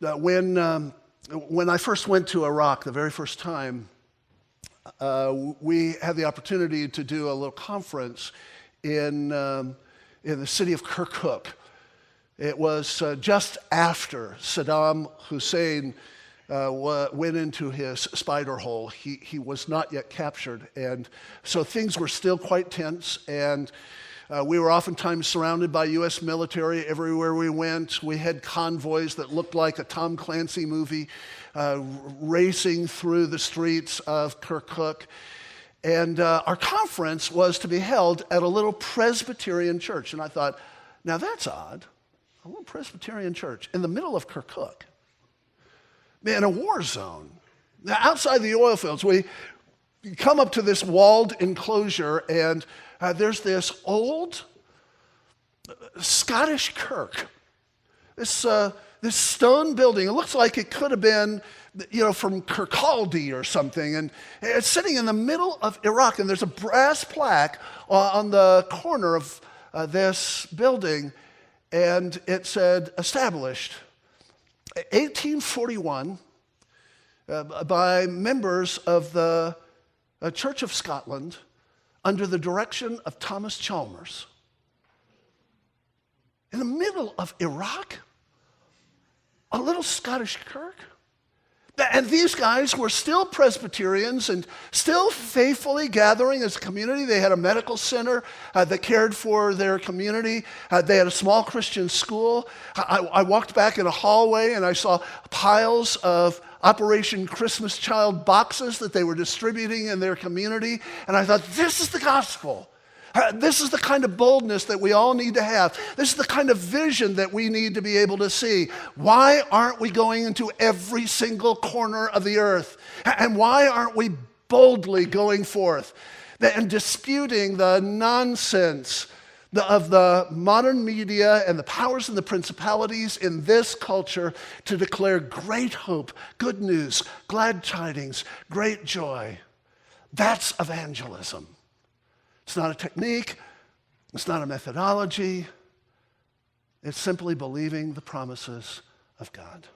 When I first went to Iraq the very first time, we had the opportunity to do a little conference in the city of Kirkuk. It was just after Saddam Hussein went into his spider hole. He was not yet captured, and so things were still quite tense, and we were oftentimes surrounded by U.S. military everywhere we went. We had convoys that looked like a Tom Clancy movie racing through the streets of Kirkuk. And our conference was to be held at a little Presbyterian church. And I thought, now that's odd. A little Presbyterian church in the middle of Kirkuk. Man, a war zone. Now, outside the oil fields, we come up to this walled enclosure, and there's this old Scottish kirk. This stone building. It looks like it could have been, from Kirkcaldy or something. And it's sitting in the middle of Iraq, and there's a brass plaque on the corner of this building, and it said, established 1841 by members of the Church of Scotland under the direction of Thomas Chalmers. In the middle of Iraq, a little Scottish kirk. And these guys were still Presbyterians and still faithfully gathering as a community. They had a medical center that cared for their community. They had a small Christian school. I walked back in a hallway and I saw piles of Operation Christmas Child boxes that they were distributing in their community. And I thought, this is the gospel. This is the kind of boldness that we all need to have. This is the kind of vision that we need to be able to see. Why aren't we going into every single corner of the earth? And why aren't we boldly going forth and disputing the nonsense of the modern media and the powers and the principalities in this culture to declare great hope, good news, glad tidings, great joy? That's evangelism. It's not a technique. It's not a methodology. It's simply believing the promises of God.